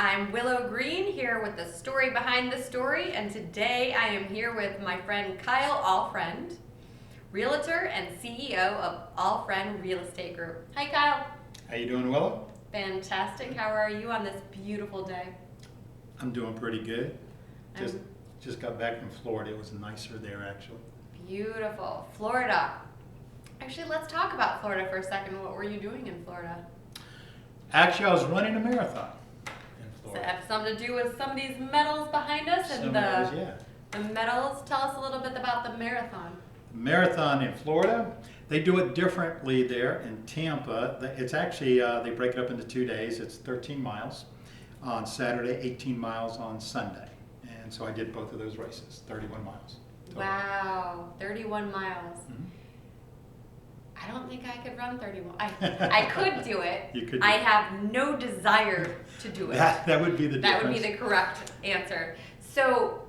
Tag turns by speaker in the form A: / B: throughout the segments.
A: I'm Willow Green here with the story behind the story, and today I am here with my friend Kyle Alfriend, realtor and CEO of Alfriend Real Estate Group. Hi Kyle.
B: How you doing, Willow?
A: Fantastic. How are you on this beautiful day?
B: I'm doing pretty good. Just got back from Florida. It was nicer there, actually.
A: Beautiful. Florida. Actually, let's talk about Florida for a second. What were you doing in Florida?
B: Actually, I was running a marathon in
A: Does
B: Florida.
A: it have something to do with some of these medals behind us?
B: Some of those, yeah.
A: The medals. Tell us a little bit about the marathon.
B: Marathon in Florida. They do it differently there in Tampa. It's actually, they break it up into 2 days. It's 13 miles on Saturday, 18 miles on Sunday. And so I did both of those races, 31 miles. Total.
A: Wow, 31 miles.
B: Mm-hmm.
A: I don't think I could run 31. I could do it.
B: You could.
A: I have no desire to do it.
B: That would be the difference.
A: That would be the correct answer. So,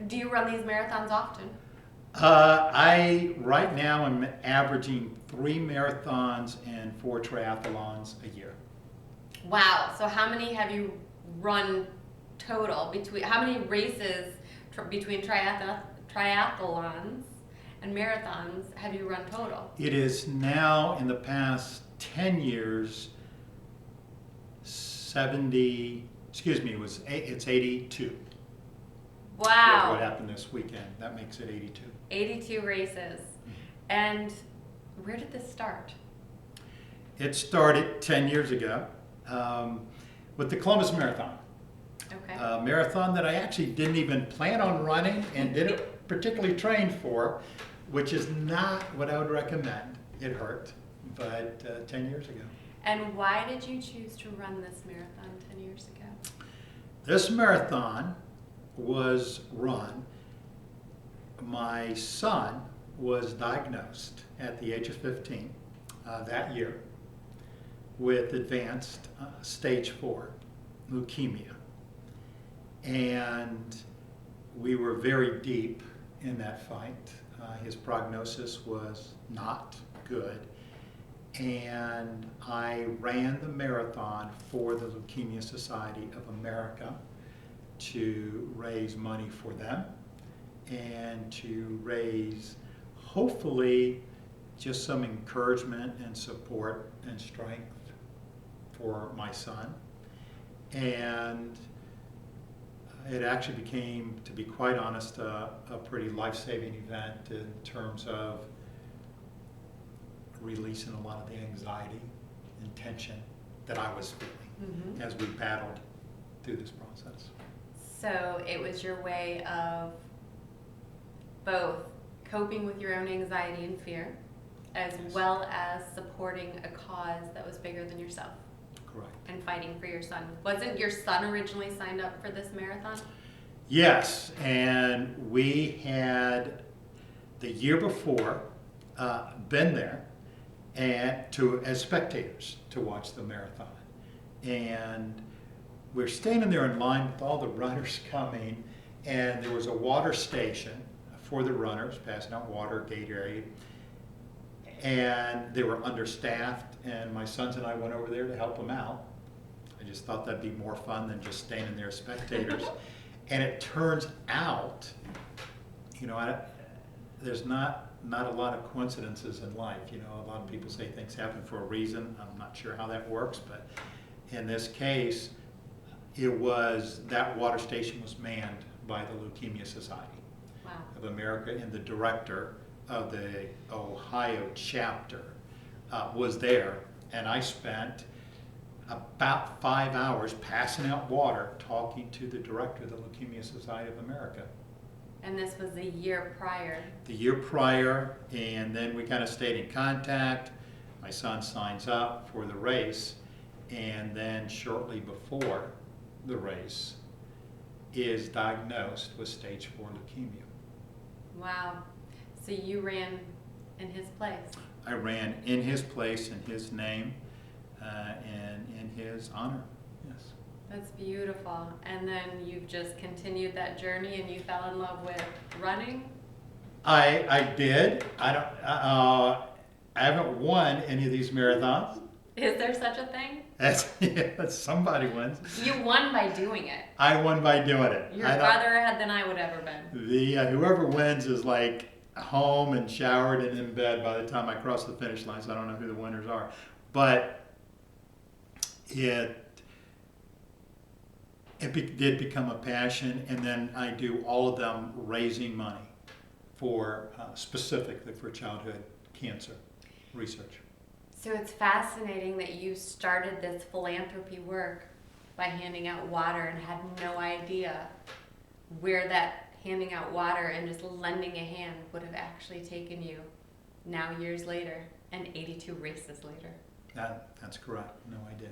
A: do you run these marathons often?
B: I right now am averaging 3 marathons and 4 triathlons a year.
A: Wow. So how many have you run total? How many races between triathlons and marathons have you run total?
B: It is now, in the past 10 years, it's 82.
A: Wow.
B: What happened this weekend. That makes it 82.
A: 82 races. And where did this start?
B: It started 10 years ago with the Columbus Marathon.
A: Okay.
B: A marathon that I actually didn't even plan on running and didn't particularly train for, which is not what I would recommend. It hurt, but 10 years ago.
A: And why did you choose to run this marathon 10 years ago?
B: This marathon was run. My son was diagnosed at the age of 15 that year with advanced stage 4 leukemia. And we were very deep in that fight. His prognosis was not good. And I ran the marathon for the Leukemia Society of America to raise money for them and to raise, hopefully, just some encouragement and support and strength for my son. And it actually became, to be quite honest, a pretty life-saving event in terms of releasing a lot of the anxiety and tension that I was feeling as we battled through this process.
A: So it was your way of both coping with your own anxiety and fear, as well as supporting a cause that was bigger than yourself.
B: Correct.
A: And fighting for your son. Wasn't your son originally signed up for this marathon?
B: Yes, and we had the year before been there and as spectators to watch the marathon. And we're standing there in line with all the runners coming, and there was a water station for the runners, passing out water, Gatorade, and they were understaffed, and my sons and I went over there to help them out. I just thought that'd be more fun than just standing there as spectators. And it turns out, there's not a lot of coincidences in life. A lot of people say things happen for a reason. I'm not sure how that works, but in this case, that water station was manned by the Leukemia Society of America, and the director of the Ohio chapter was there, and I spent about 5 hours passing out water talking to the director of the Leukemia Society of America.
A: And this was the year prior?
B: The year prior, and then we kind of stayed in contact. My son signs up for the race, and then shortly before the race is diagnosed with stage 4 leukemia.
A: Wow. So you ran in his place?
B: I ran in his place, in his name, and in his honor, yes.
A: That's beautiful. And then you've just continued that journey and you fell in love with running?
B: I did. I haven't won any of these marathons.
A: Is there such a thing?
B: Yeah, somebody wins.
A: You won by doing it.
B: I won by doing it.
A: You're farther ahead than I would ever been.
B: Whoever wins is like home and showered and in bed by the time I cross the finish line, so I don't know who the winners are. But it did become a passion, and then I do all of them raising money for specifically for childhood cancer research.
A: So it's fascinating that you started this philanthropy work by handing out water and had no idea where that handing out water and just lending a hand would have actually taken you now years later and 82 races later.
B: That's correct. No idea.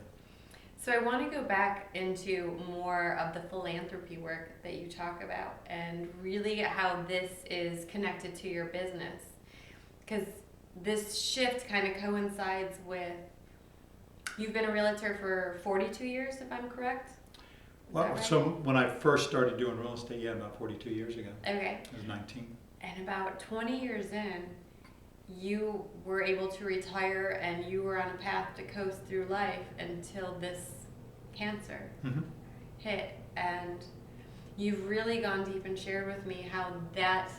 A: So I want to go back into more of the philanthropy work that you talk about and really how this is connected to your business. Because this shift kind of coincides with, you've been a realtor for 42 years, if I'm correct?
B: Well,
A: right?
B: so when I first started doing real estate, about 42 years ago.
A: Okay.
B: I was 19.
A: And about 20 years in, you were able to retire and you were on a path to coast through life until this cancer hit. And you've really gone deep and shared with me how that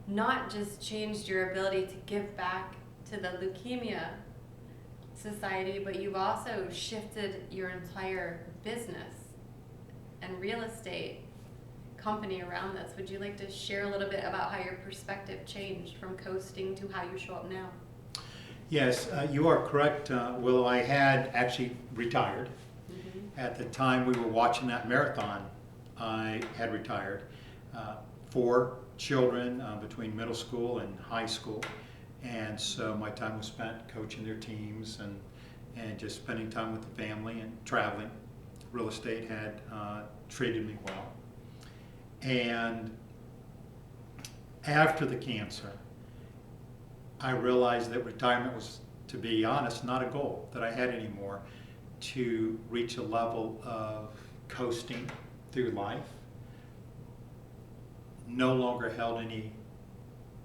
A: not just changed your ability to give back to the leukemia society, but you've also shifted your entire business and real estate company around this. Would you like to share a little bit about how your perspective changed from coasting to how you show up now?
B: Yes, you are correct. Willow, I had actually retired. At the time we were watching that marathon, I had retired. 4 children between middle school and high school, and so my time was spent coaching their teams and just spending time with the family and traveling. Real estate had treated me well. And after the cancer, I realized that retirement was, to be honest, not a goal that I had anymore, to reach a level of coasting through life. No longer held any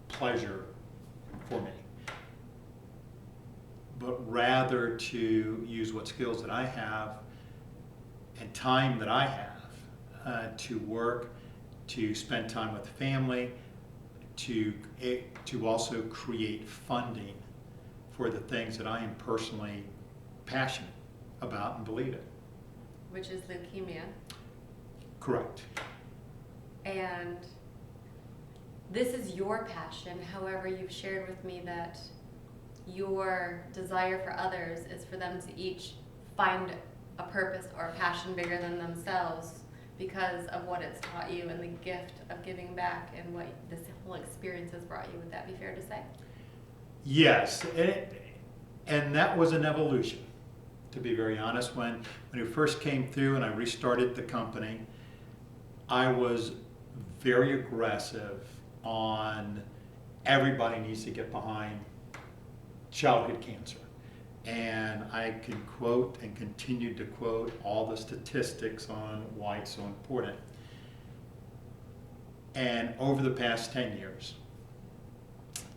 B: pleasure for me, but rather to use what skills that I have and time that I have to work, to spend time with family, to also create funding for the things that I am personally passionate about and believe in.
A: Which is leukemia.
B: Correct.
A: And this is your passion. However, you've shared with me that your desire for others is for them to each find a purpose or a passion bigger than themselves because of what it's taught you and the gift of giving back and what this whole experience has brought you. Would that be fair to say?
B: Yes, and that was an evolution, to be very honest. When it first came through and I restarted the company, I was very aggressive on everybody needs to get behind childhood cancer. And I can quote and continue to quote all the statistics on why it's so important. And over the past 10 years,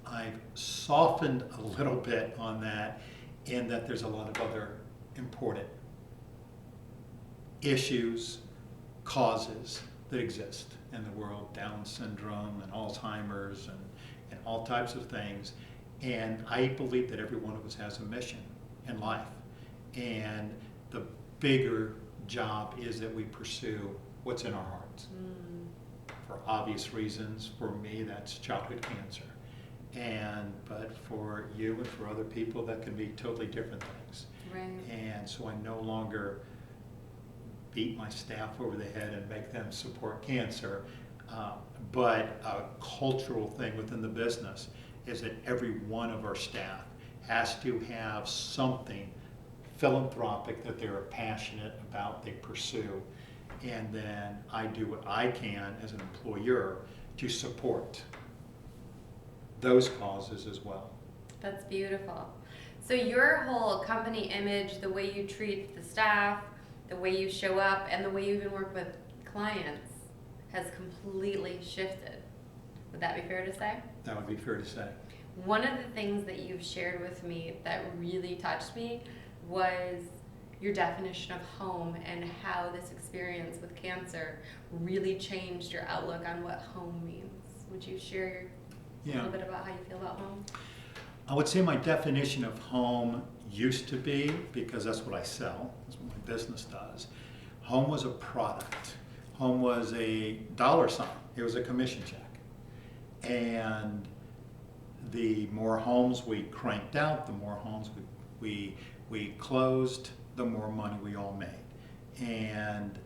B: I've softened a little bit on that, in that there's a lot of other important issues, causes that exist in the world, Down syndrome and Alzheimer's and all types of things. And I believe that every one of us has a mission in life. And the bigger job is that we pursue what's in our hearts. For obvious reasons, for me, that's childhood cancer. But for you and for other people, that can be totally different things.
A: Right.
B: And so I no longer beat my staff over the head and make them support cancer. But a cultural thing within the business is that every one of our staff has to have something philanthropic that they're passionate about, they pursue. And then I do what I can as an employer to support those causes as well.
A: That's beautiful. So your whole company image, the way you treat the staff, the way you show up, and the way you even work with clients has completely shifted. Would that be fair to say?
B: That would be fair to say.
A: One of the things that you've shared with me that really touched me was your definition of home and how this experience with cancer really changed your outlook on what home means. Would you share a little bit about how you feel about home?
B: I would say my definition of home used to be, because that's what I sell, that's what my business does, home was a product. Home was a dollar sign. It was a commission check. And the more homes we cranked out, the more homes we closed, the more money we all made. And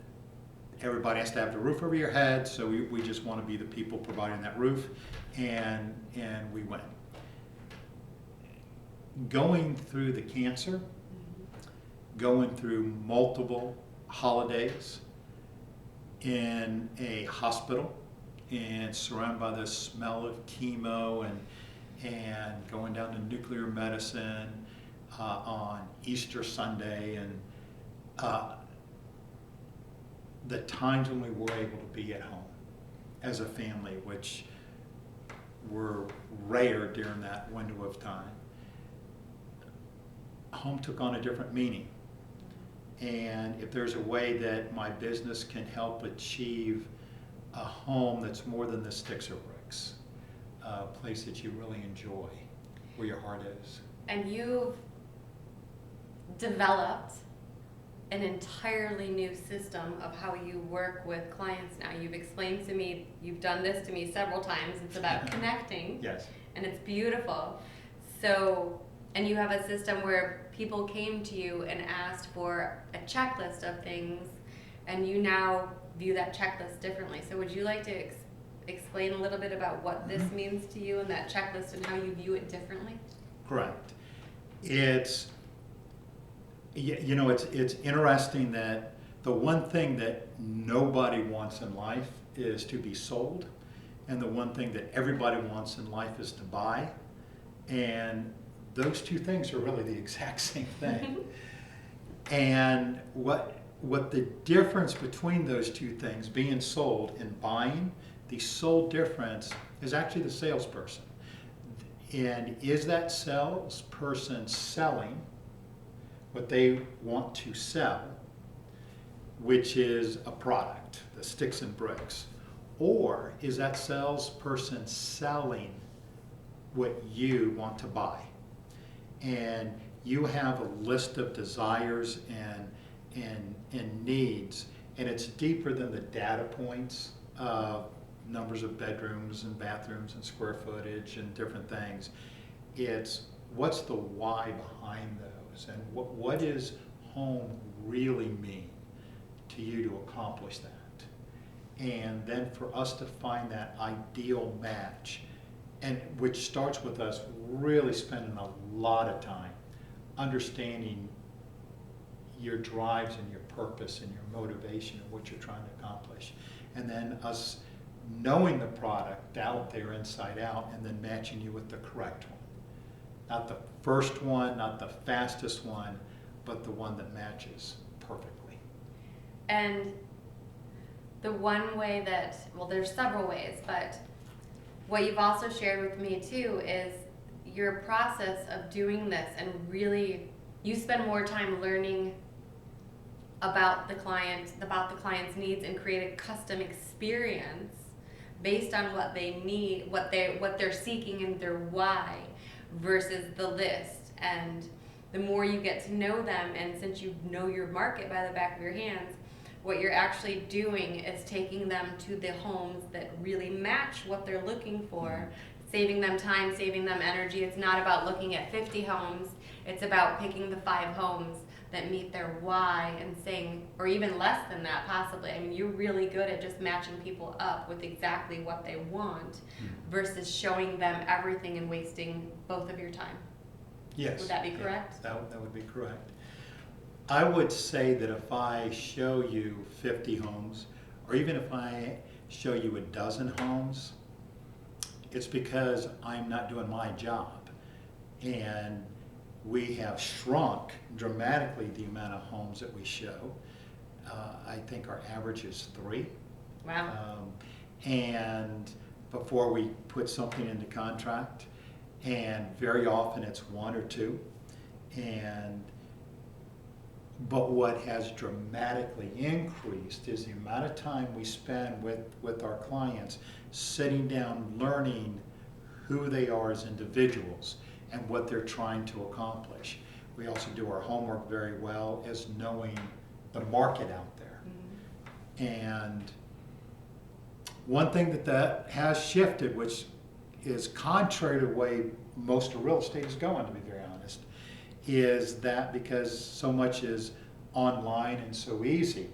B: everybody has to have the roof over your head, so we just want to be the people providing that roof, and we win. Going through the cancer, going through multiple holidays in a hospital and surrounded by the smell of chemo and going down to nuclear medicine on Easter Sunday, and the times when we were able to be at home as a family, which were rare during that window of time. Home took on a different meaning. And if there's a way that my business can help achieve a home that's more than the sticks or bricks, a place that you really enjoy, where your heart is.
A: And you've developed an entirely new system of how you work with clients now. You've explained to me, you've done this to me several times, it's about connecting.
B: Yes.
A: And it's beautiful. So, and you have a system where people came to you and asked for a checklist of things, and you now view that checklist differently. So would you like to explain a little bit about what this means to you and that checklist and how you view it differently?
B: Correct. It's interesting that the one thing that nobody wants in life is to be sold, and the one thing that everybody wants in life is to buy. And those two things are really the exact same thing. And what the difference between those two things, being sold and buying, the sole difference is actually the salesperson. And is that salesperson selling what they want to sell, which is a product, the sticks and bricks? Or is that salesperson selling what you want to buy? And you have a list of desires and needs, and it's deeper than the data points of numbers of bedrooms and bathrooms and square footage and different things. It's what's the why behind those, and what does home really mean to you to accomplish that? And then for us to find that ideal match, and which starts with us really spending a lot of time understanding your drives and your purpose and your motivation and what you're trying to accomplish. And then us knowing the product out there inside out, and then matching you with the correct one. Not the first one, not the fastest one, but the one that matches perfectly.
A: And the one way that, well, there's several ways, but what you've also shared with me too is your process of doing this, and really you spend more time learning about the client's needs, and create a custom experience based on what they need, what they're seeking, and their why, versus the list. And the more you get to know them, and since you know your market by the back of your hands, what you're actually doing is taking them to the homes that really match what they're looking for, saving them time, saving them energy. It's not about looking at 50 homes, it's about picking the 5 homes that meet their why, and saying, or even less than that possibly. I mean, you're really good at just matching people up with exactly what they want, versus showing them everything and wasting both of your time.
B: Yes.
A: Would that be correct?
B: Yeah, that would be correct. I would say that if I show you 50 homes, or even if I show you a dozen homes, it's because I'm not doing my job. And we have shrunk dramatically the amount of homes that we show. I think our average is 3.
A: Wow.
B: And before we put something into contract, and very often it's 1 or 2. And But what has dramatically increased is the amount of time we spend with our clients sitting down learning who they are as individuals and what they're trying to accomplish. We also do our homework very well as knowing the market out there. And one thing that has shifted, which is contrary to the way most of real estate is going, to be very honest, is that because so much is online and so easy,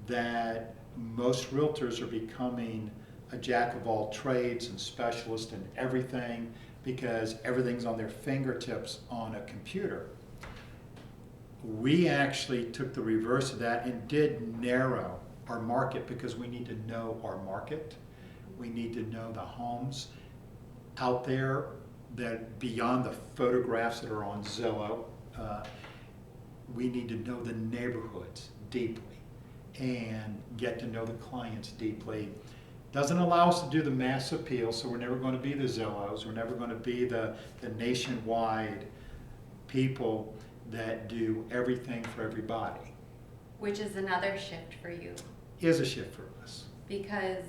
B: that most realtors are becoming a jack of all trades and specialist in everything because everything's on their fingertips on a computer. We actually took the reverse of that and did narrow our market because we need to know our market. We need to know the homes out there that beyond the photographs that are on Zillow. We need to know the neighborhoods deeply and get to know the clients deeply. Doesn't allow us to do the mass appeal, so we're never going to be the Zillows. We're never going to be the nationwide people that do everything for everybody.
A: Which is another shift for you.
B: Is a shift for us.
A: Because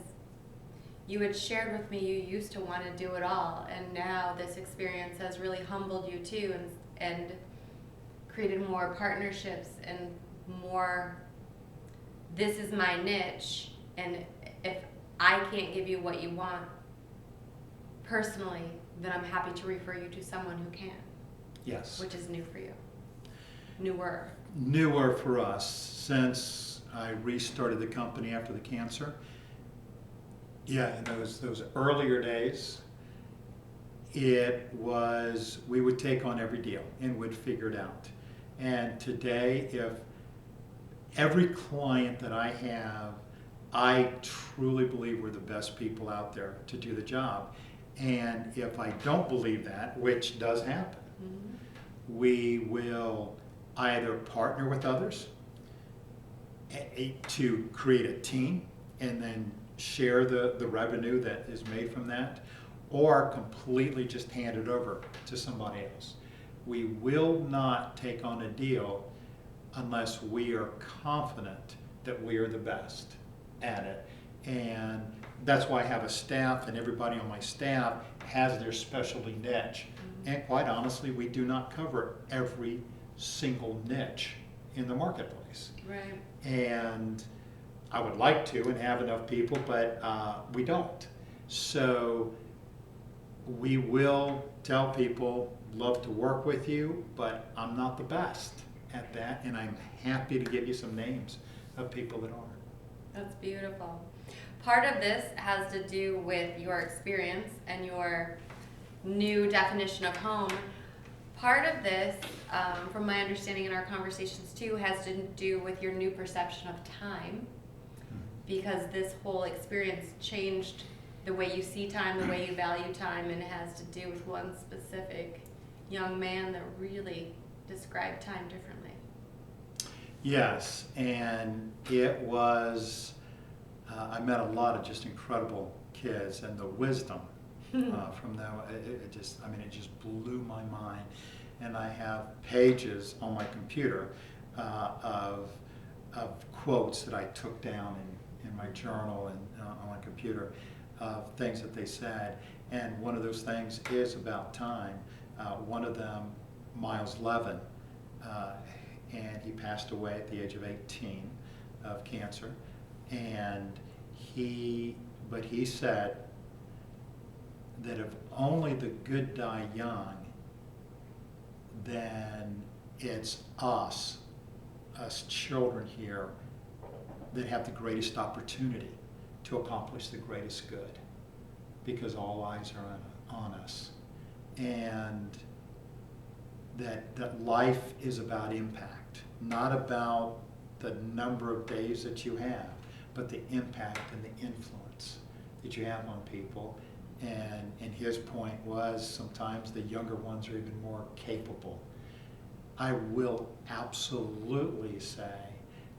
A: you had shared with me you used to want to do it all, and now this experience has really humbled you too, and created more partnerships and more, this is my niche, and if I can't give you what you want personally, then I'm happy to refer you to someone who can.
B: Yes.
A: Which is new for you. Newer.
B: Newer for us since I restarted the company after the cancer. Yeah, in those earlier days, it was, we would take on every deal and would figure it out. And today, if every client that I have, I truly believe we're the best people out there to do the job. And if I don't believe that, which does happen, we will either partner with others to create a team and then share the revenue that is made from that, or completely just hand it over to somebody else. We will not take on a deal unless we are confident that we are the best at it. And that's why I have a staff, and everybody on my staff has their specialty niche. And quite honestly, we do not cover every single niche in the marketplace.
A: Right.
B: And I would like to and have enough people, but we don't. So we will tell people, love to work with you, but I'm not the best at that, and I'm happy to give you some names of people that are.
A: That's beautiful. Part of this has to do with your experience and your new definition of home. Part of this, from my understanding in our conversations too, has to do with your new perception of time, because this whole experience changed the way you see time, the way you value time, and it has to do with one specific young man that really described time differently.
B: Yes, and it was, I met a lot of just incredible kids, and the wisdom from them, it just blew my mind. And I have pages on my computer of quotes that I took down in my journal and on my computer of things that they said. And one of those things is about time. One of them, Miles Levin, and he passed away at the age of 18 of cancer. And he said that if only the good die young, then it's us children here, that have the greatest opportunity to accomplish the greatest good, because all eyes are on us. And that life is about impact, not about the number of days that you have, but the impact and the influence that you have on people. And his point was sometimes the younger ones are even more capable. I will absolutely say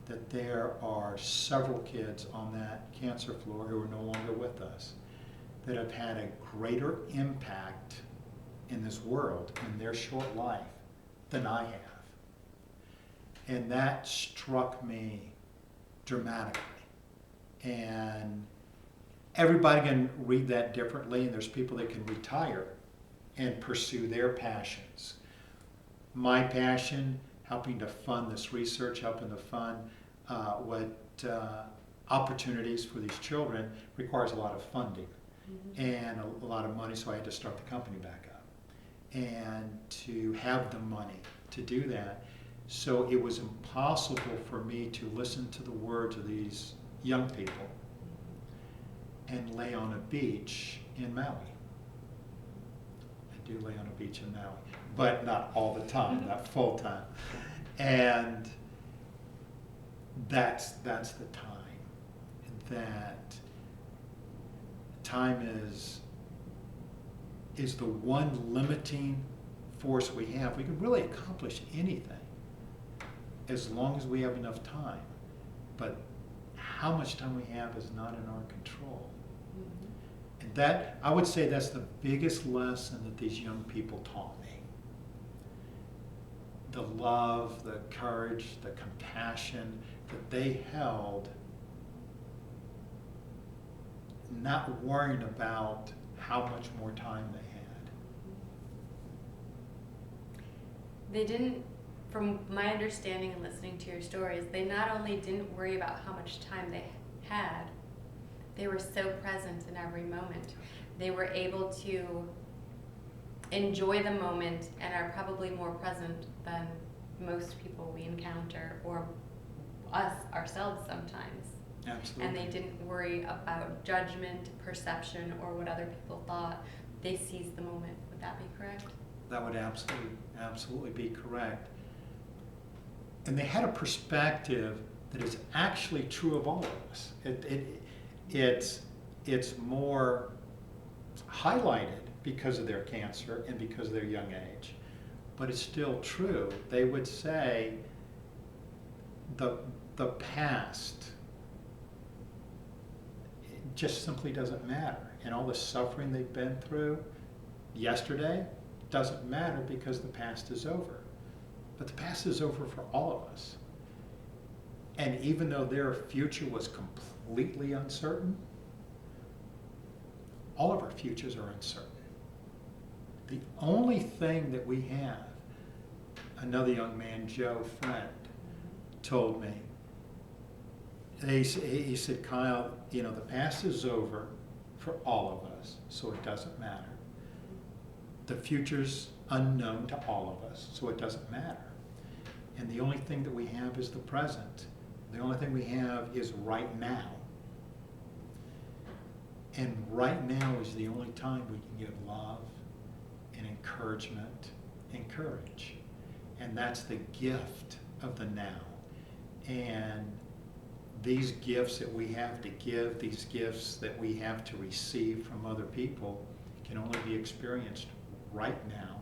B: that there are several kids on that cancer floor who are no longer with us that have had a greater impact in this world in their short life than I have. And that struck me dramatically. And everybody can read that differently, and there's people that can retire and pursue their passions. My passion, helping to fund this research, helping to fund what opportunities for these children, requires a lot of funding and a lot of money, so I had to start the company back up. And to have the money to do that, so it was impossible for me to listen to the words of these young people and lay on a beach in Maui. I do lay on a beach in Maui, but not all the time, not full time. And that's the time. That time is the one limiting force we have. We can really accomplish anything as long as we have enough time. But how much time we have is not in our control. And that, I would say, that's the biggest lesson that these young people taught me. The love, the courage, the compassion that they held, not worrying about how much more time they had.
A: They didn't, from my understanding and listening to your stories, they not only didn't worry about how much time they had, they were so present in every moment. They were able to enjoy the moment and are probably more present than most people we encounter, or us ourselves sometimes.
B: Absolutely.
A: And they didn't worry about judgment, perception, or what other people thought. They seized the moment. Would that be correct?
B: That would absolutely be correct. And they had a perspective that is actually true of all of us. It's more highlighted because of their cancer and because of their young age, but it's still true. They would say the past just simply doesn't matter, and all the suffering they've been through yesterday doesn't matter because the past is over. But the past is over for all of us. And even though their future was completely uncertain, all of our futures are uncertain. The only thing that we have, another young man, Joe Friend, told me, he said, Kyle, the past is over for all of us, so it doesn't matter. The future's unknown to all of us, so it doesn't matter. And the only thing that we have is the present. The only thing we have is right now. And right now is the only time we can give love and encouragement and courage. And that's the gift of the now. And these gifts that we have to give, these gifts that we have to receive from other people, can only be experienced right now.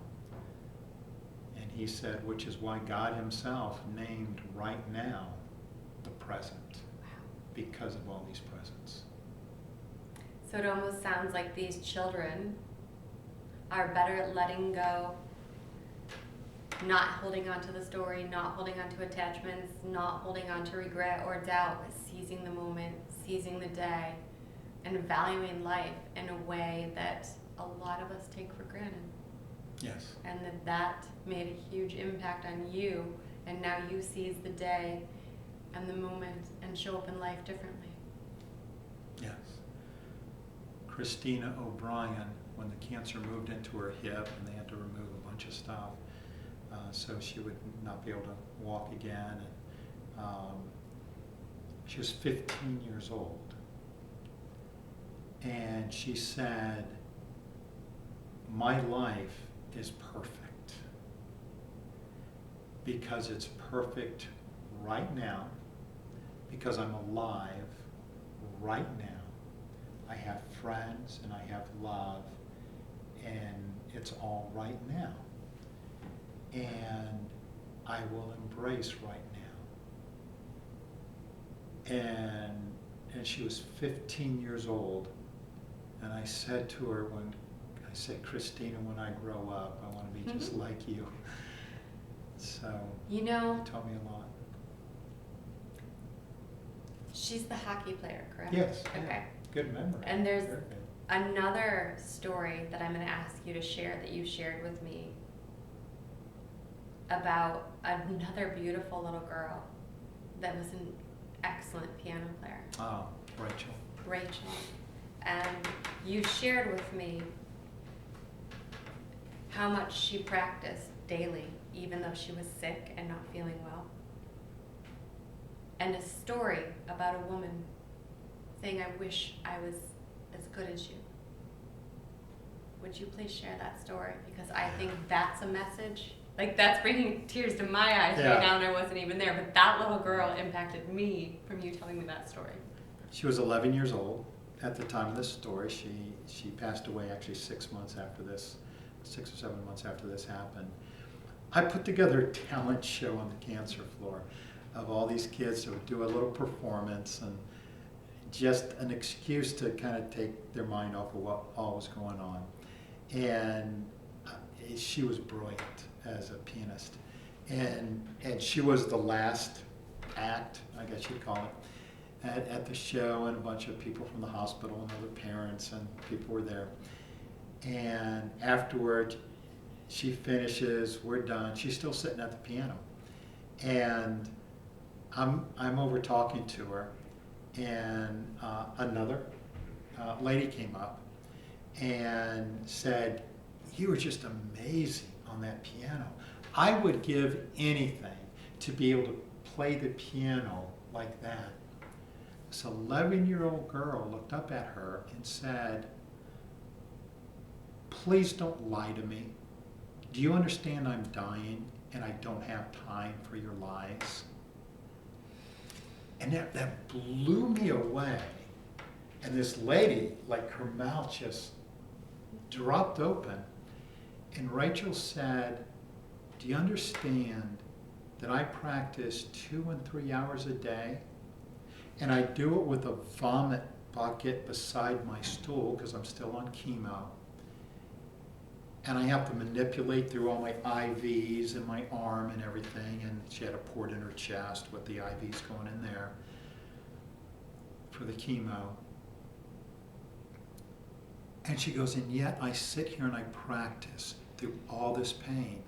B: And he said, which is why God himself named right now the present, because of all these presents.
A: So it almost sounds like these children are better at letting go, not holding on to the story, not holding on to attachments, not holding on to regret or doubt, but seizing the moment, seizing the day, and valuing life in a way that a lot of us take for granted.
B: Yes.
A: And that made a huge impact on you, and now you seize the day and the moment and show up in life differently.
B: Yes. Christina O'Brien, when the cancer moved into her hip and they had to remove a bunch of stuff, so she would not be able to walk again. And, she was 15 years old. And she said, my life is perfect because it's perfect right now, because I'm alive right now. I have friends and I have love, and it's all right now. And I will embrace right now. And she was 15 years old, and I said to her Christina, when I grow up, I want to be just like you. So
A: You know,
B: it taught me a lot.
A: she's the hockey player, correct?
B: Yes. Yeah.
A: Okay.
B: Good memory.
A: And there's
B: Very good.
A: another story that I'm going to ask you to share that you shared with me about another beautiful little girl that was an excellent piano player,
B: Oh, Rachel.
A: Rachel. And you shared with me how much she practiced daily, even though she was sick and not feeling well. And a story about a woman saying, I wish I was as good as you. Would you please share that story? Because I think that's a message. Like, that's bringing tears to my eyes
B: Yeah.
A: right now, and I wasn't even there. But that little girl impacted me from you telling me that story.
B: She was 11 years old at the time of this story. She passed away actually 6 months after this, 6 or 7 months after this happened. I put together a talent show on the cancer floor of all these kids who would do a little performance and just an excuse to kind of take their mind off of what all was going on. And she was brilliant as a pianist. And she was the last act, I guess you'd call it, at the show, and a bunch of people from the hospital and other parents and people were there. And afterward, she finishes, we're done. She's still sitting at the piano. And I'm over talking to her, and another lady came up and said, you were just amazing on that piano. I would give anything to be able to play the piano like that. This 11-year-old girl looked up at her and said, please don't lie to me. Do you understand I'm dying and I don't have time for your lies? And that blew me away. And this lady, like, her mouth just dropped open. And Rachel said, do you understand that I practice 2 and 3 hours a day? And I do it with a vomit bucket beside my stool because I'm still on chemo. And I have to manipulate through all my IVs in my arm and everything. And she had a port in her chest with the IVs going in there for the chemo. And she goes, and yet I sit here and I practice through all this pain.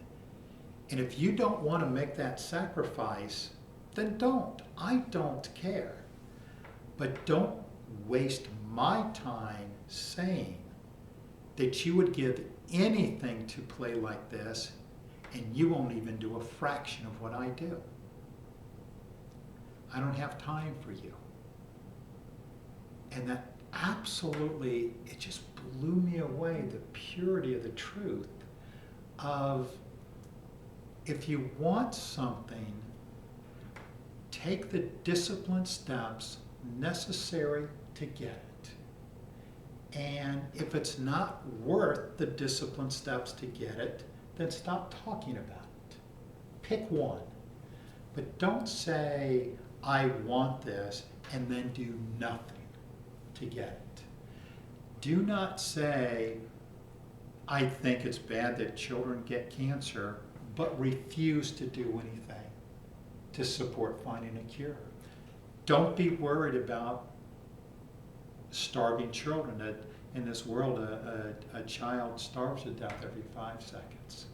B: And if you don't want to make that sacrifice, then don't. I don't care. But don't waste my time saying that you would give anything to play like this, and you won't even do a fraction of what I do. I don't have time for you. And that absolutely, it just blew me away, the purity of the truth of, if you want something, take the disciplined steps necessary to get it. And if it's not worth the disciplined steps to get it, then stop talking about it. Pick one. But don't say, I want this, and then do nothing to get it. Do not say, I think it's bad that children get cancer, but refuse to do anything to support finding a cure. Don't be worried about starving children. That in this world, a child starves to death every 5 seconds.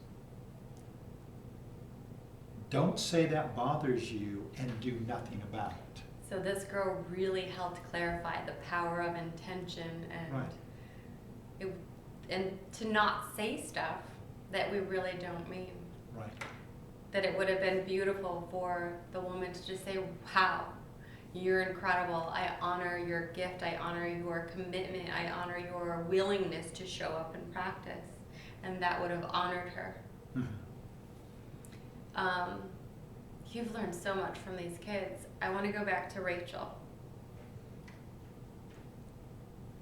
B: Don't say that bothers you and do nothing about it.
A: So this girl really helped clarify the power of intention and
B: Right.
A: and to not say stuff that we really don't mean.
B: Right.
A: That it would have been beautiful for the woman to just say, wow, you're incredible. I honor your gift. I honor your commitment. I honor your willingness to show up and practice. And that would have honored her.
B: Mm-hmm.
A: You've learned so much from these kids. I want to go back to Rachel.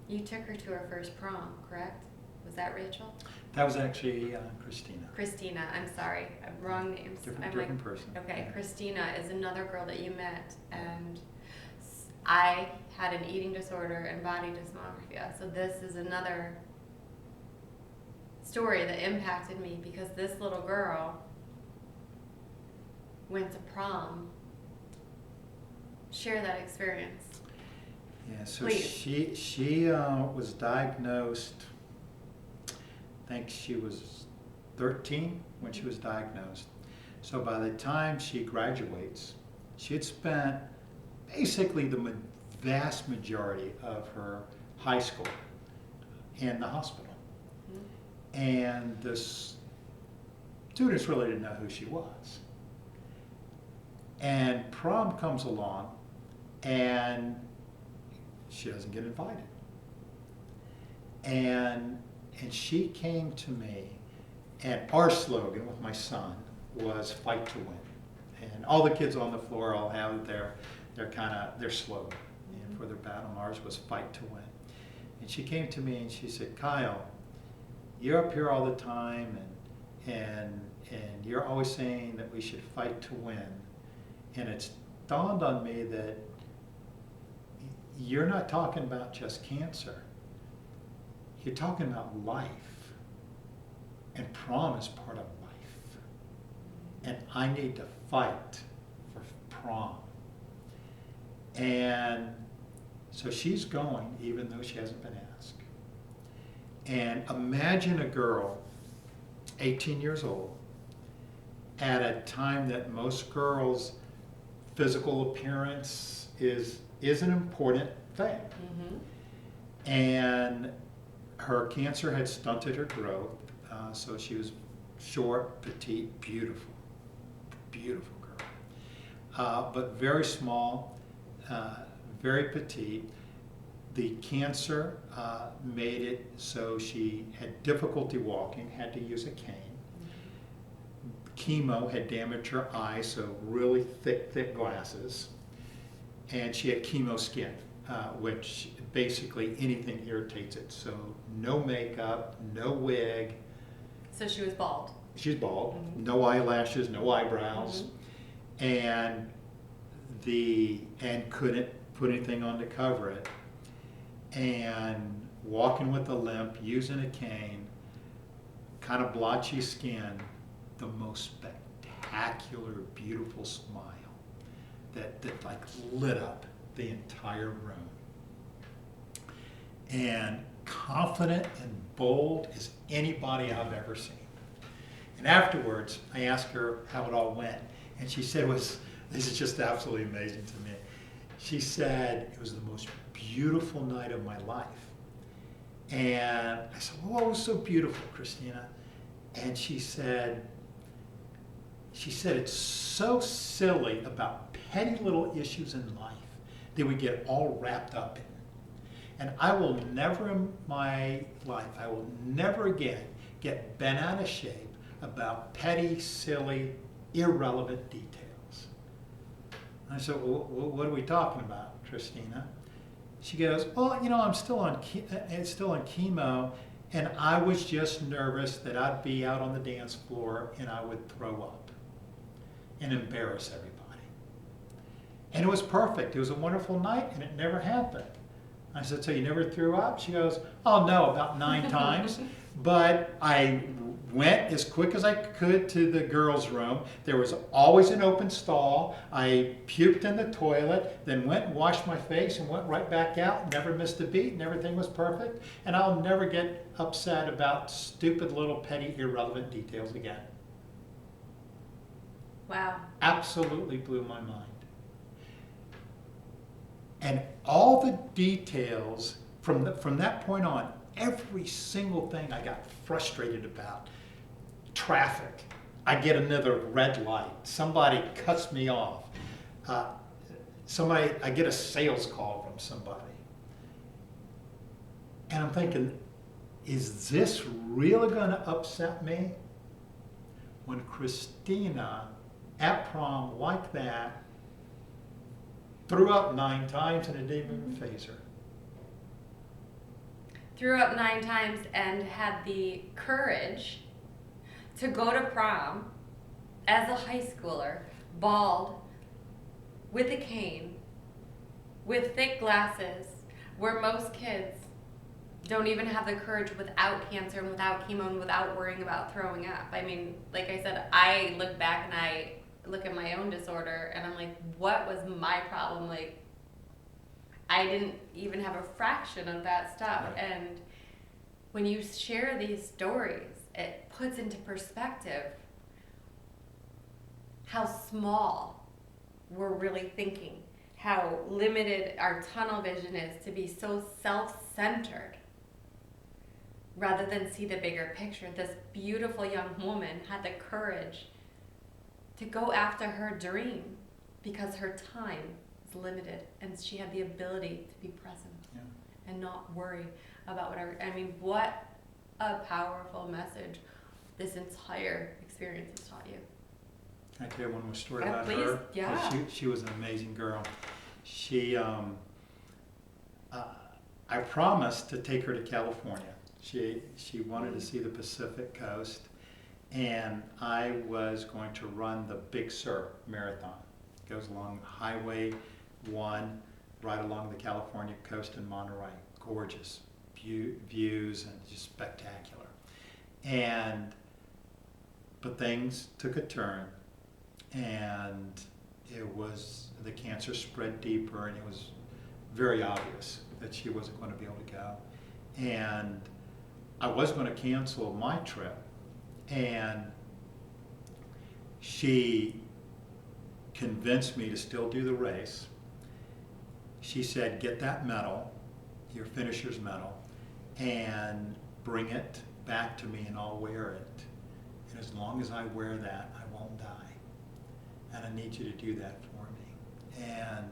A: You took her to her first prom, correct? Was that Rachel?
B: That was actually Christina.
A: Christina, I'm sorry. Wrong names.
B: Different person.
A: Okay,
B: Yeah.
A: Christina is another girl that you met, and I had an eating disorder and body dysmorphia. So this is another story that impacted me because this little girl went to prom. Share that experience.
B: Yeah, so
A: Please.
B: she was diagnosed, I think she was 13 when she was diagnosed. So by the time she graduates, she had spent basically the vast majority of her high school in the hospital.
A: Mm-hmm.
B: And the students really didn't know who she was. And prom comes along, and she doesn't get invited. And she came to me, and our slogan with my son was "Fight to Win." And all the kids on the floor all have their slogan for their battle. And ours was "Fight to Win." And she came to me and she said, "Kyle, you're up here all the time, and you're always saying that we should fight to win. And it's dawned on me that you're not talking about just cancer. You're talking about life. And prom is part of life. And I need to fight for prom." And so she's going, even though she hasn't been asked. And imagine a girl, 18 years old, at a time that most girls' physical appearance is an important thing.
A: Mm-hmm.
B: And her cancer had stunted her growth, so she was short, petite, beautiful, beautiful girl, but very small, very petite. The cancer made it so she had difficulty walking, had to use a cane. Chemo had damaged her eyes, so really thick glasses. And she had chemo skin, which basically anything irritates it. So no makeup, no wig.
A: So she was bald.
B: She's bald,
A: Mm-hmm.
B: no eyelashes, no eyebrows,
A: Mm-hmm.
B: and couldn't put anything on to cover it. And walking with a limp, using a cane, kind of blotchy skin, the most spectacular, beautiful smile that like lit up the entire room. And confident and bold as anybody I've ever seen. And afterwards, I asked her how it all went. And she said, this is just absolutely amazing to me. She said, it was the most beautiful night of my life. And I said, well, what was so beautiful, Christina? And she said, it's so silly about petty little issues in life that we get all wrapped up in. And I will never in my life, I will never again get bent out of shape about petty, silly, irrelevant details. I said, well, what are we talking about, Christina? She goes, well, I'm still on chemo, and I was just nervous that I'd be out on the dance floor and I would throw up and embarrass everybody. And it was perfect. It was a wonderful night, and it never happened. I said, so you never threw up? She goes, oh no, about 9 times. But I went as quick as I could to the girls' room. There was always an open stall. I puked in the toilet, then went and washed my face and went right back out, never missed a beat, and everything was perfect. And I'll never get upset about stupid little petty irrelevant details again.
A: Wow.
B: Absolutely blew my mind. And all the details from that point on, every single thing I got frustrated about. Traffic. I get another red light. Somebody cuts me off. I get a sales call from somebody. And I'm thinking, is this really going to upset me? When Christina, at prom like that, threw up 9 times and it didn't even faze her.
A: Threw up 9 times and had the courage to go to prom as a high schooler, bald, with a cane, with thick glasses, where most kids don't even have the courage without cancer and without chemo and without worrying about throwing up. I mean, like I said, I look back and I look at my own disorder and I'm like, what was my problem? Like, I didn't even have a fraction of that stuff.
B: Right.
A: And when you share these stories, it puts into perspective how small we're really thinking, how limited our tunnel vision is to be so self-centered rather than see the bigger picture. This beautiful young woman had the courage to go after her dream because her time is limited and she had the ability to be present and not worry about whatever. I mean, what a powerful message this entire experience has taught you.
B: Can I tell you one more story
A: Yeah,
B: about
A: please.
B: her?
A: Yeah.
B: She was an amazing girl. She, I promised to take her to California. She wanted to see the Pacific Coast, and I was going to run the Big Sur Marathon. It goes along Highway 1, right along the California coast in Monterey. Gorgeous views and just spectacular. But things took a turn, and the cancer spread deeper, and it was very obvious that she wasn't going to be able to go. And I was going to cancel my trip, and she convinced me to still do the race. She said, get that medal, your finisher's medal, and bring it back to me and I'll wear it. And as long as I wear that, I won't die. And I need you to do that for me. And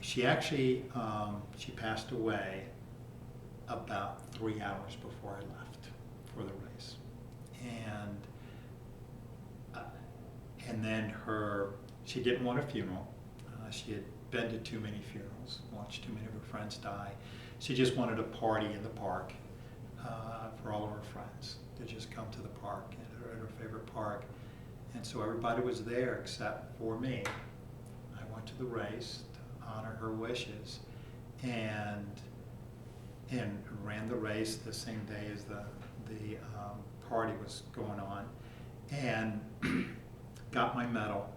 B: she actually, she passed away about 3 hours before I left for the race. And then she didn't want a funeral. She had been to too many funerals, watched too many of her friends die. She just wanted a party in the park for all of her friends to just come to the park, at her favorite park. And so everybody was there except for me. I went to the race to honor her wishes and ran the race the same day as the party was going on, and got my medal.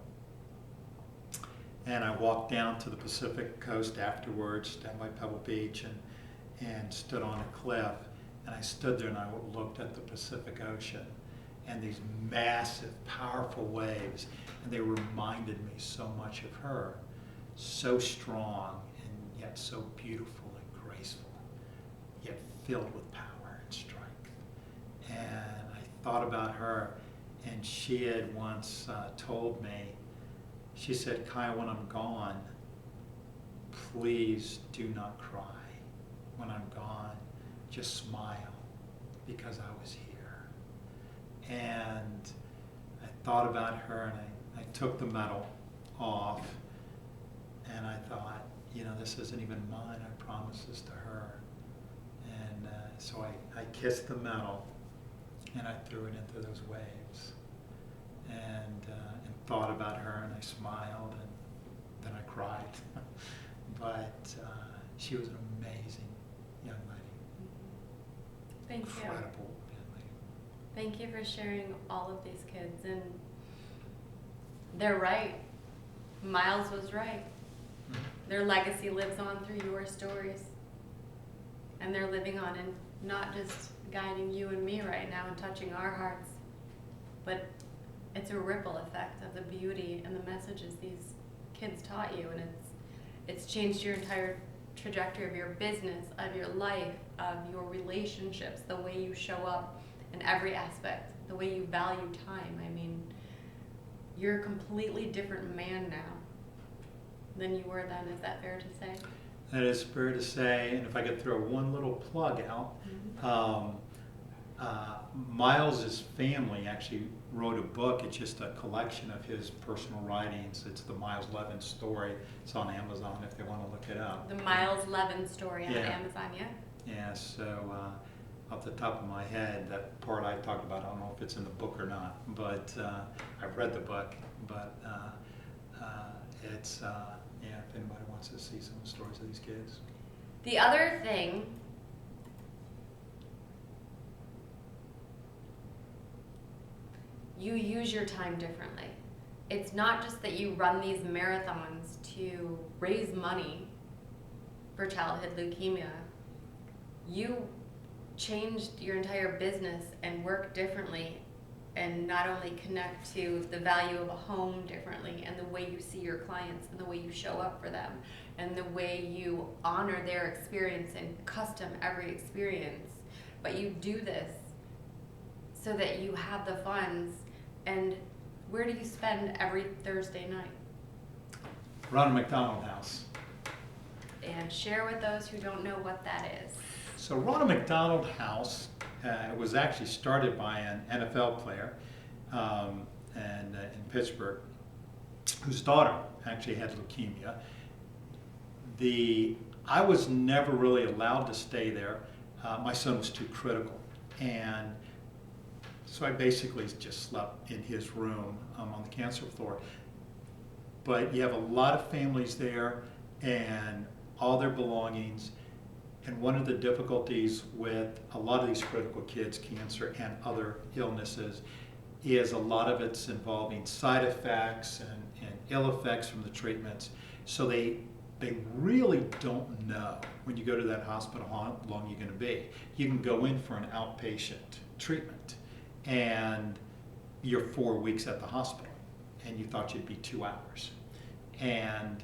B: And I walked down to the Pacific coast afterwards, down by Pebble Beach, and stood on a cliff. And I stood there and I looked at the Pacific Ocean and these massive, powerful waves. And they reminded me so much of her. So strong and yet so beautiful and graceful, yet filled with power and strength. And I thought about her, and she had once told me, she said, Kai, when I'm gone, please do not cry. When I'm gone, just smile, because I was here. And I thought about her, and I took the medal off, and I thought, this isn't even mine. I promised this to her. And so I kissed the medal, and I threw it into those waves. And thought about her, and I smiled, and then I cried. But she was an amazing young lady.
A: Thank you.
B: Incredible young lady.
A: Thank you for sharing all of these kids. And they're right. Miles was right.
B: Mm-hmm.
A: Their legacy lives on through your stories. And they're living on and not just guiding you and me right now and touching our hearts, but it's a ripple effect of the beauty and the messages these kids taught you, and it's changed your entire trajectory of your business, of your life, of your relationships, the way you show up in every aspect, the way you value time. I mean, you're a completely different man now than you were then. Is that fair to say?
B: That is fair to say, and if I could throw one little plug out, Miles's family actually wrote a book. It's just a collection of his personal writings. It's the Miles Levin story. It's on Amazon if they want to look it up.
A: The Miles Levin story on
B: Yeah.
A: Amazon, yeah?
B: Yeah, so off the top of my head, that part I talked about, I don't know if it's in the book or not, but I've read the book, but it's, if anybody wants to see some of the stories of these kids.
A: The other thing you use your time differently. It's not just that you run these marathons to raise money for childhood leukemia. You changed your entire business and work differently, and not only connect to the value of a home differently, and the way you see your clients and the way you show up for them and the way you honor their experience and custom every experience, but you do this so that you have the funds. And where do you spend every Thursday night?
B: Ronald McDonald House.
A: And share with those who don't know what that is.
B: So Ronald McDonald House was actually started by an NFL player in Pittsburgh, whose daughter actually had leukemia. I was never really allowed to stay there. My son was too critical, and so I basically just slept in his room on the cancer floor. But you have a lot of families there and all their belongings. And one of the difficulties with a lot of these critical kids, cancer and other illnesses, is a lot of it's involving side effects and ill effects from the treatments. So they really don't know when you go to that hospital how long you're going to be. You can go in for an outpatient treatment and you're 4 weeks at the hospital and you thought you'd be 2 hours. And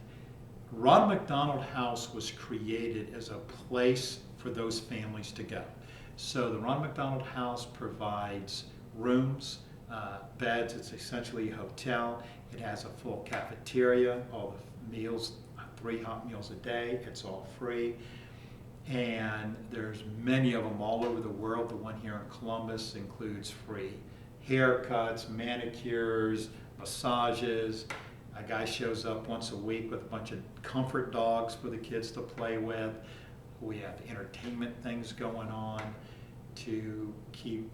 B: Ronald McDonald House was created as a place for those families to go. So the Ronald McDonald House provides rooms, beds. It's essentially a hotel. It has a full cafeteria, all the meals, 3 hot meals a day. It's all free. And there's many of them all over the world. The one here in Columbus includes free haircuts, manicures, massages. A guy shows up once a week with a bunch of comfort dogs for the kids to play with. We have entertainment things going on to keep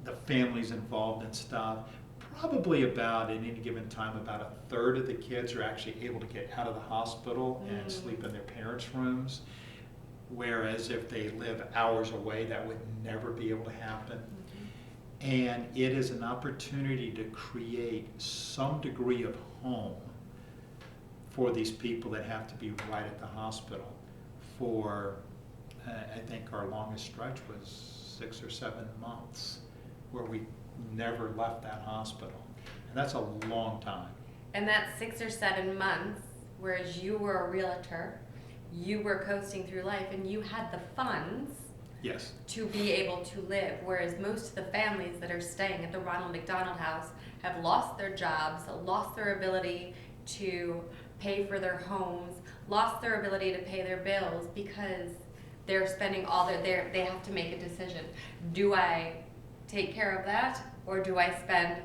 B: the families involved in stuff. Probably about, at any given time, about a third of the kids are actually able to get out of the hospital and sleep in their parents' rooms. Whereas if they live hours away, that would never be able to happen. And it is an opportunity to create some degree of home for these people that have to be right at the hospital for, I think our longest stretch was 6 or 7 months, where we never left that hospital. And that's a long time.
A: And that's 6 or 7 months, whereas you were a realtor, you were coasting through life, and you had the funds.
B: Yes.
A: To be able to live, whereas most of the families that are staying at the Ronald McDonald House have lost their jobs, lost their ability to pay for their homes, lost their ability to pay their bills because they're spending all they have to make a decision. Do I take care of that, or do I spend,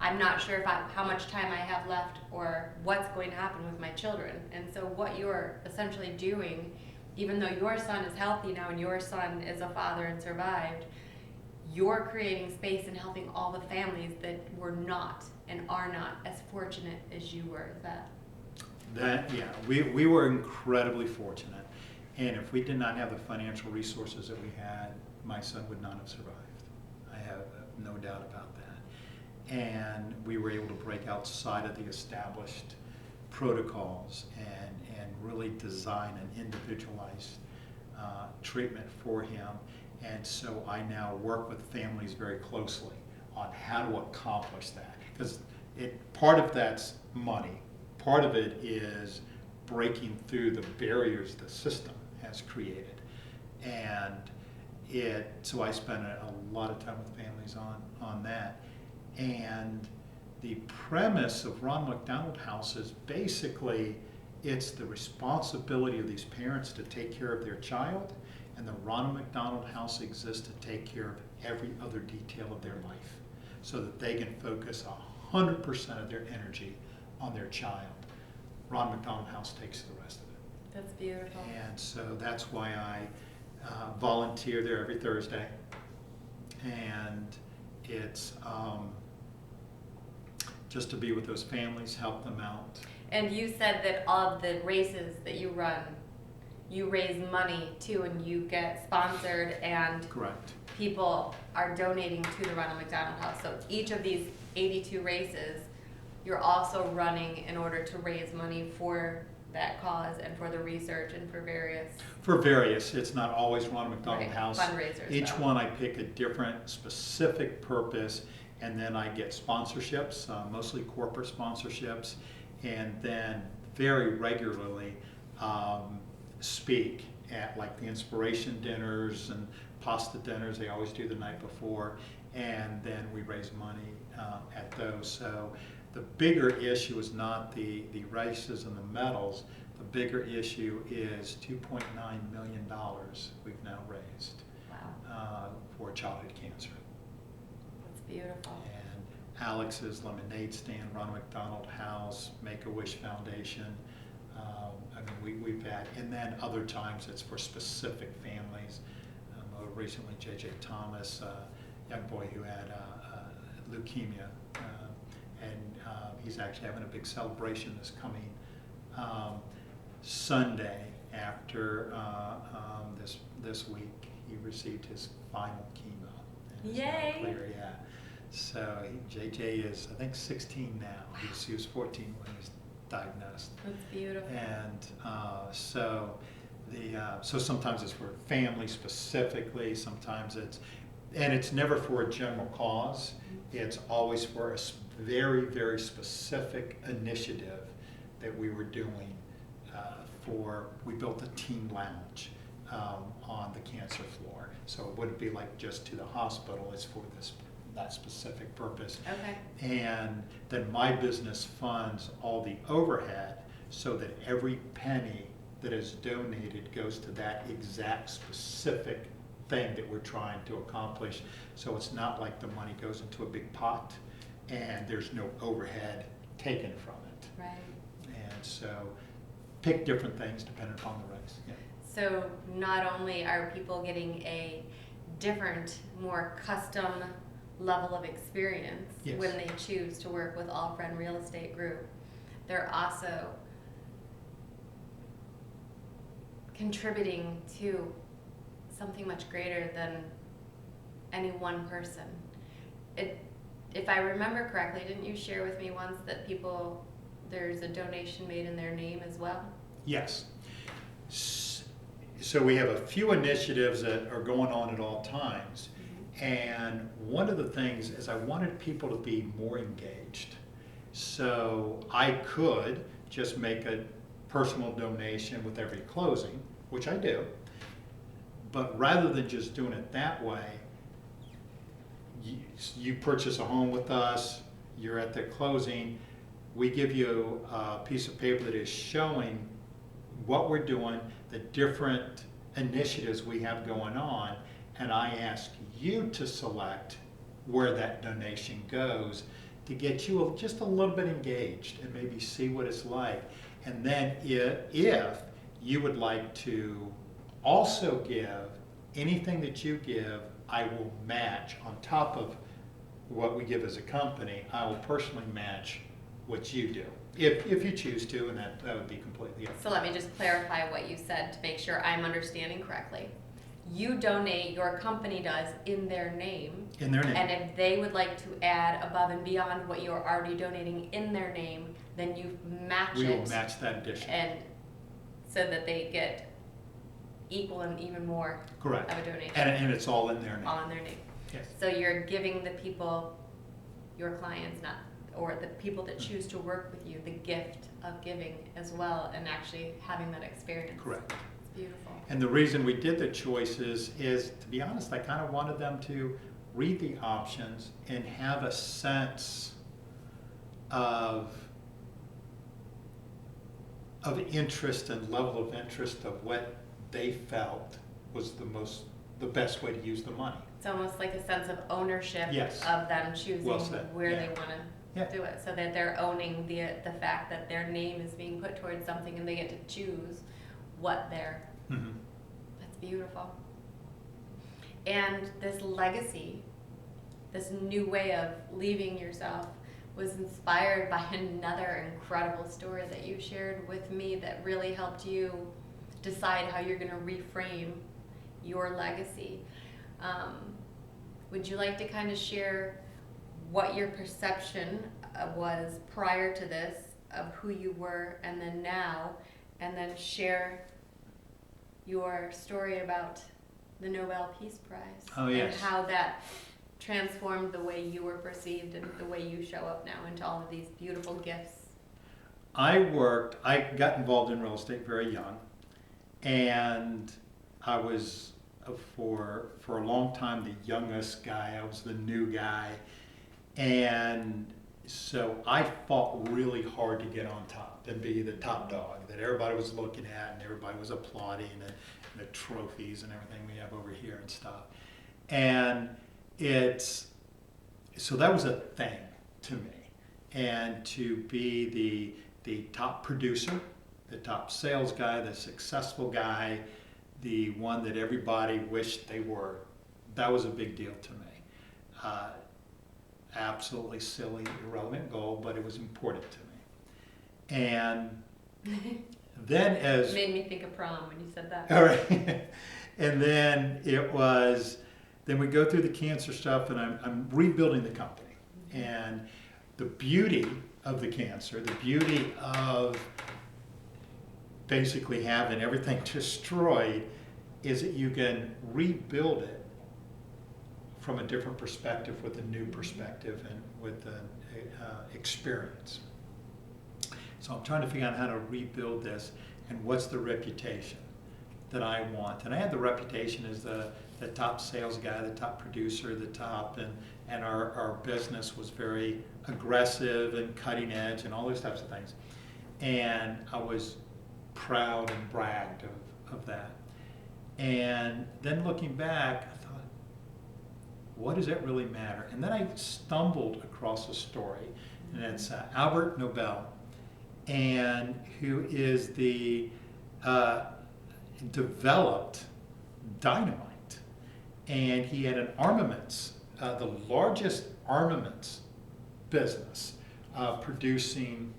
A: I'm not sure how much time I have left or what's going to happen with my children. And so what you're essentially doing, even though your son is healthy now and your son is a father and survived, you're creating space and helping all the families that were not and are not as fortunate as you were.
B: We were incredibly fortunate. And if we did not have the financial resources that we had, my son would not have survived. I have no doubt about that. And we were able to break outside of the established protocols and really design an individualized treatment for him. And so I now work with families very closely on how to accomplish that. Because part of that's money. Part of it is breaking through the barriers the system has created. And so I spend a lot of time with families on that. And the premise of Ronald McDonald House is basically, it's the responsibility of these parents to take care of their child, and the Ronald McDonald House exists to take care of every other detail of their life so that they can focus 100% of their energy on their child. Ronald McDonald House takes the rest of it.
A: That's beautiful.
B: And so that's why I volunteer there every Thursday. And it's just to be with those families, help them out.
A: And you said that all of the races that you run, you raise money too, and you get sponsored and
B: Correct.
A: people are donating to the Ronald McDonald House. So each of these 82 races, you're also running in order to raise money for that cause and for the research and for various.
B: For various, it's not always Ronald McDonald
A: Right,
B: House.
A: fundraisers,
B: Each
A: though.
B: one I pick a different specific purpose, and then I get sponsorships, mostly corporate sponsorships, and then very regularly speak at like the inspiration dinners and pasta dinners. They always do the night before, and then we raise money at those. So the bigger issue is not the races and the medals. The bigger issue is $2.9 million we've now raised for childhood cancer.
A: That's beautiful.
B: And Alex's Lemonade Stand, Ronald McDonald House, Make-A-Wish Foundation. I mean, we've had, and then other times it's for specific families. Recently, J.J. Thomas, a young boy who had leukemia, and he's actually having a big celebration this coming Sunday after this week. He received his final chemo. And is now
A: Yay!
B: clear, yeah. So JJ is, I think, 16 now. He was 14 when he was diagnosed.
A: That's beautiful.
B: And so sometimes it's for family specifically, sometimes it's never for a general cause. It's always for a very, very specific initiative that we were doing we built a teen lounge on the cancer floor. So it wouldn't be like just to the hospital, it's for that specific purpose.
A: Okay.
B: And then my business funds all the overhead so that every penny that is donated goes to that exact specific thing that we're trying to accomplish. So it's not like the money goes into a big pot and there's no overhead taken from it.
A: Right.
B: And so pick different things depending upon the race. Yeah.
A: So not only are people getting a different, more custom level of experience
B: Yes.
A: when they choose to work with Alfriend Real Estate Group, they're also contributing to something much greater than any one person. If I remember correctly, didn't you share with me once that there's a donation made in their name as well?
B: Yes. So we have a few initiatives that are going on at all times. And one of the things is I wanted people to be more engaged. So I could just make a personal donation with every closing, which I do. But rather than just doing it that way, you purchase a home with us, you're at the closing, we give you a piece of paper that is showing what we're doing, the different initiatives we have going on, and I ask you to select where that donation goes to get you just a little bit engaged and maybe see what it's like. And then if you would like to also give, anything that you give, I will match on top of what we give as a company. I will personally match what you do, if you choose to, and that would be completely up to you.
A: So let me just clarify what you said to make sure I'm understanding correctly. You donate, your company does, in their name.
B: In their name.
A: And if they would like to add above and beyond what you're already donating in their name, then you match it.
B: We will match that addition.
A: And so that they get equal and even more
B: Correct.
A: of a donation.
B: And it's all in their name.
A: All in their name.
B: Yes.
A: So you're giving the people, your clients, or the people that choose to work with you, the gift of giving as well, and actually having that experience.
B: Correct.
A: It's beautiful.
B: And the reason we did the choices is, to be honest, I kind of wanted them to read the options and have a sense of interest and level of interest of what they felt was the best way to use the money.
A: It's almost like a sense of ownership
B: Yes.
A: of them choosing
B: Well said.
A: where
B: Yeah.
A: they want to
B: Yeah.
A: do it, so that they're owning the fact that their name is being put towards something and they get to choose what they're.
B: Mm-hmm.
A: That's beautiful. And this legacy, this new way of leaving yourself, was inspired by another incredible story that you shared with me that really helped you decide how you're going to reframe your legacy. Would you like to kind of share what your perception was prior to this of who you were and then now, and then share your story about the Nobel Peace Prize?
B: Oh, yes.
A: And how that transformed the way you were perceived and the way you show up now into all of these beautiful gifts?
B: I got involved in real estate very young, and I was, for a long time, the youngest guy. I was the new guy. And so I fought really hard to get on top and be the top dog that everybody was looking at and everybody was applauding, and the trophies and everything we have over here and stuff. And so that was a thing to me. And to be the top producer, the top sales guy, the successful guy, the one that everybody wished they were, that was a big deal to me. Absolutely silly, irrelevant goal, but it was important to me. And then
A: It made me think of prom when you said that.
B: all right. And then then we go through the cancer stuff, and I'm rebuilding the company. And the beauty of the cancer, the beauty of basically having everything destroyed, is that you can rebuild it from a different perspective, with a new perspective and with an experience. So I'm trying to figure out how to rebuild this, and what's the reputation that I want. And I had the reputation as the top sales guy, the top producer, the top, and our business was very aggressive and cutting edge and all those types of things. And I was proud and bragged of that. And then looking back, I thought, what does that really matter? And then I stumbled across a story, and it's Albert Nobel, and who is developed dynamite. And he had an armaments, the largest armaments business, producing.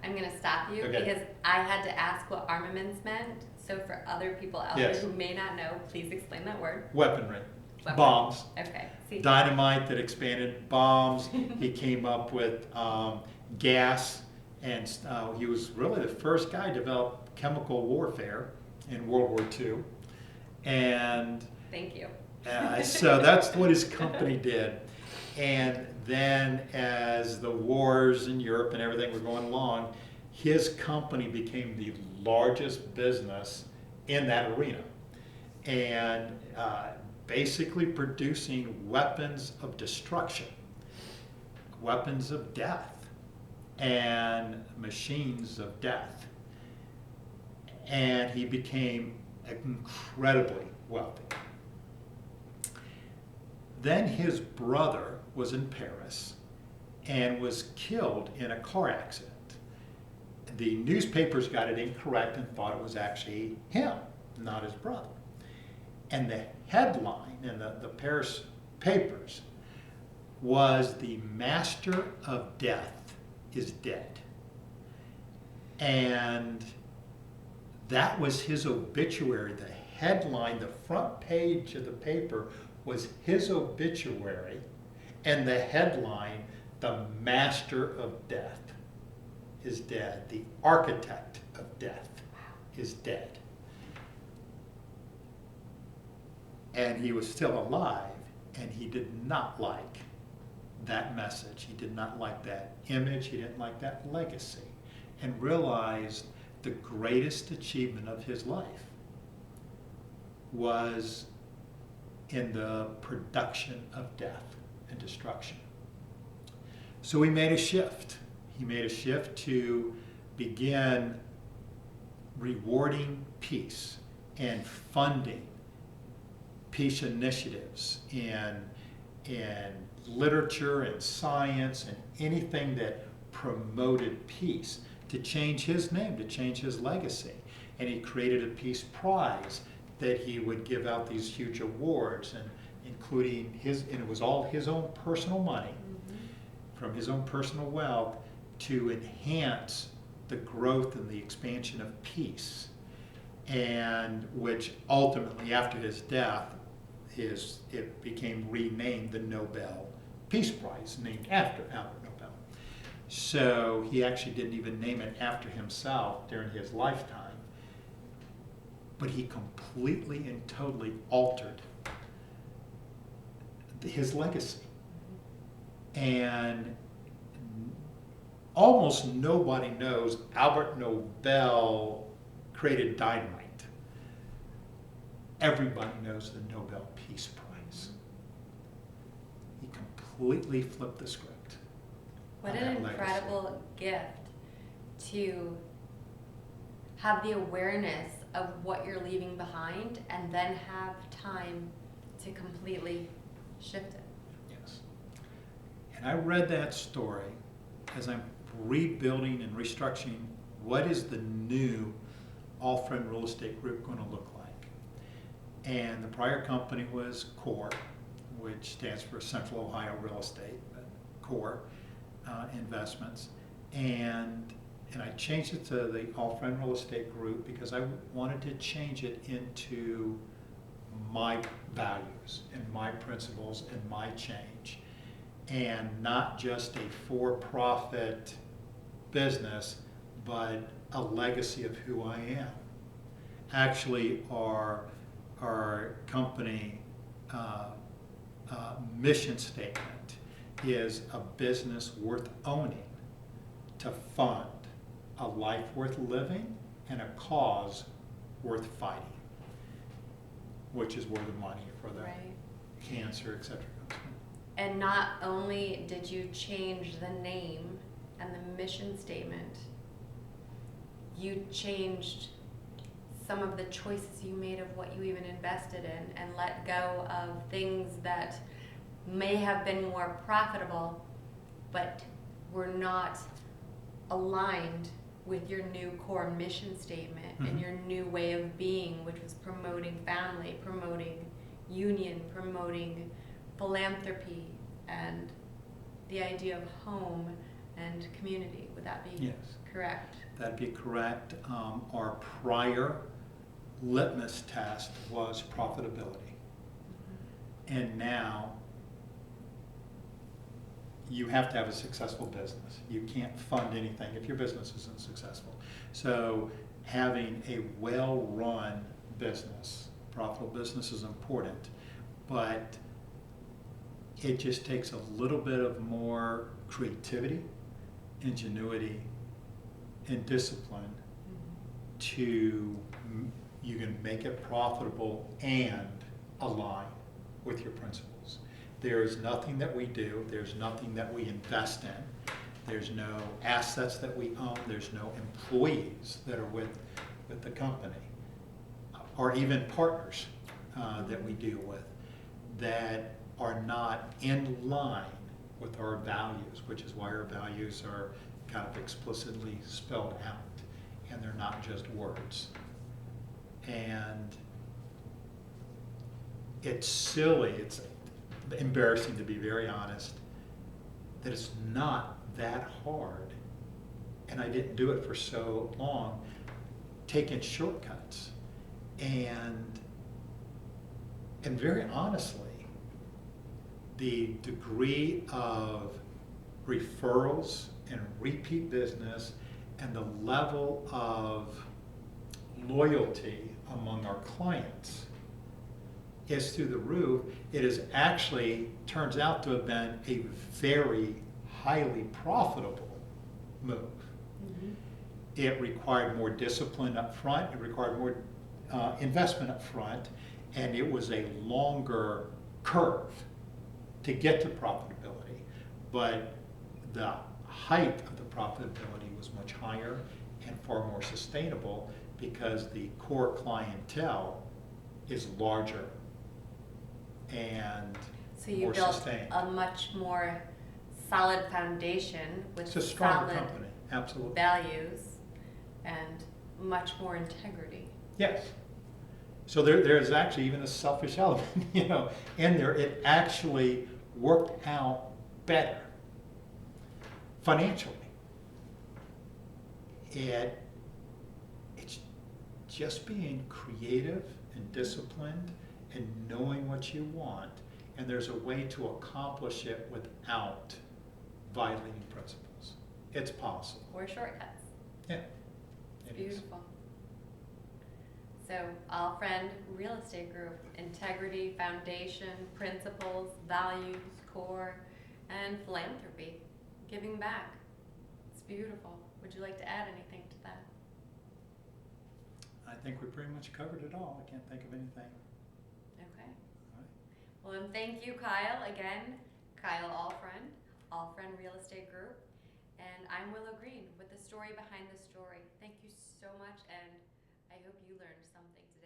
A: I'm going to stop you
B: Okay.
A: because I had to ask what armaments meant. So for other people out
B: Yes.
A: there who may not know, please explain that word.
B: Weaponry,
A: Weapon.
B: bombs,
A: Okay. See.
B: dynamite that expanded, bombs. He came up with gas, and he was really the first guy to develop chemical warfare in World War II. And
A: Thank you.
B: so that's what his company did. And then as the wars in Europe and everything were going along, his company became the largest business in that arena. And basically producing weapons of destruction, weapons of death, and machines of death. And he became incredibly wealthy. Then his brother was in Paris and was killed in a car accident. The newspapers got it incorrect and thought it was actually him, not his brother. And the headline in the Paris papers was, "The master of death is dead." And that was his obituary. The headline, the front page of the paper, was his obituary, and the headline, "The master of death is dead. The architect of death is dead." And he was still alive, and he did not like that message. He did not like that image. He didn't like that legacy, and realized the greatest achievement of his life was in the production of death and destruction. So he made a shift. He made a shift to begin rewarding peace and funding peace initiatives in literature and science and anything that promoted peace, to change his name, to change his legacy. And he created a peace prize that he would give out these huge awards, and including and it was all his own personal money, from his own personal wealth, to enhance the growth and the expansion of peace. And which ultimately, after his death, it became renamed the Nobel Peace Prize, named after Albert Nobel. So he actually didn't even name it after himself during his lifetime, but he completely and totally altered his legacy. And almost nobody knows Albert Nobel created dynamite. Everybody knows the Nobel Peace Prize. He completely flipped the script.
A: What an incredible gift to have the awareness of what you're leaving behind and then have time to completely shift it.
B: Yes. And I read that story as I'm rebuilding and restructuring what is the new Alfriend Real Estate Group going to look like. And the prior company was CORE, which stands for Central Ohio Real Estate, but CORE Investments. And I changed it to the Alfriend Real Estate Group because I wanted to change it into my values and my principles and my change, and not just a for-profit business, but a legacy of who I am. Actually, our company mission statement is a business worth owning to fund a life worth living and a cause worth fighting, which is where the money for the cancer, etc. comes from.
A: And not only did you change the name and the mission statement, you changed some of the choices you made of what you even invested in and let go of things that may have been more profitable but were not aligned with your new core mission statement and your new way of being, which was promoting family, promoting union, promoting philanthropy, and the idea of home and community. Would that be correct?
B: That'd be correct. Our prior litmus test was profitability. And now you have to have a successful business. You can't fund anything if your business isn't successful. So having a well-run business, profitable business, is important, but it just takes a little bit of more creativity, ingenuity, and discipline to you can make it profitable and align with your principles. There is nothing that we do, there's nothing that we invest in, there's no assets that we own, there's no employees that are with the company, or even partners that we deal with that are not in line with our values, which is why our values are kind of explicitly spelled out, and they're not just words. And it's silly, it's embarrassing to be very honest, that it's not that hard, and I didn't do it for so long, taking shortcuts. And very honestly, the degree of referrals and repeat business and the level of loyalty among our clients is through the roof. It is actually turns out to have been a very highly profitable move. It required more discipline up front, it required more investment up front, and it was a longer curve to get to profitability. But the height of the profitability was much higher and far more sustainable because the core clientele is larger and
A: so you
B: more
A: built
B: sustained.
A: A much more solid foundation with
B: It's a stronger
A: solid
B: company, absolutely.
A: values and much more integrity.
B: Yes. So there's actually even a selfish element, in there. It actually worked out better financially. It's just being creative and disciplined and knowing what you want, and there's a way to accomplish it without violating principles. It's possible.
A: Or shortcuts.
B: Yeah.
A: It's
B: it is.
A: beautiful. So, Alfriend Real Estate Group, integrity, foundation, principles, values, core, and philanthropy, giving back. It's beautiful. Would you like to add anything to that?
B: I think we pretty much covered it all. I can't think of anything.
A: Okay.
B: All right.
A: Well, then thank you, Kyle, again. Kyle Alfriend, Alfriend Real Estate Group. And I'm Willow Green with the story behind the story. Thank you so much, and I hope you learned something today.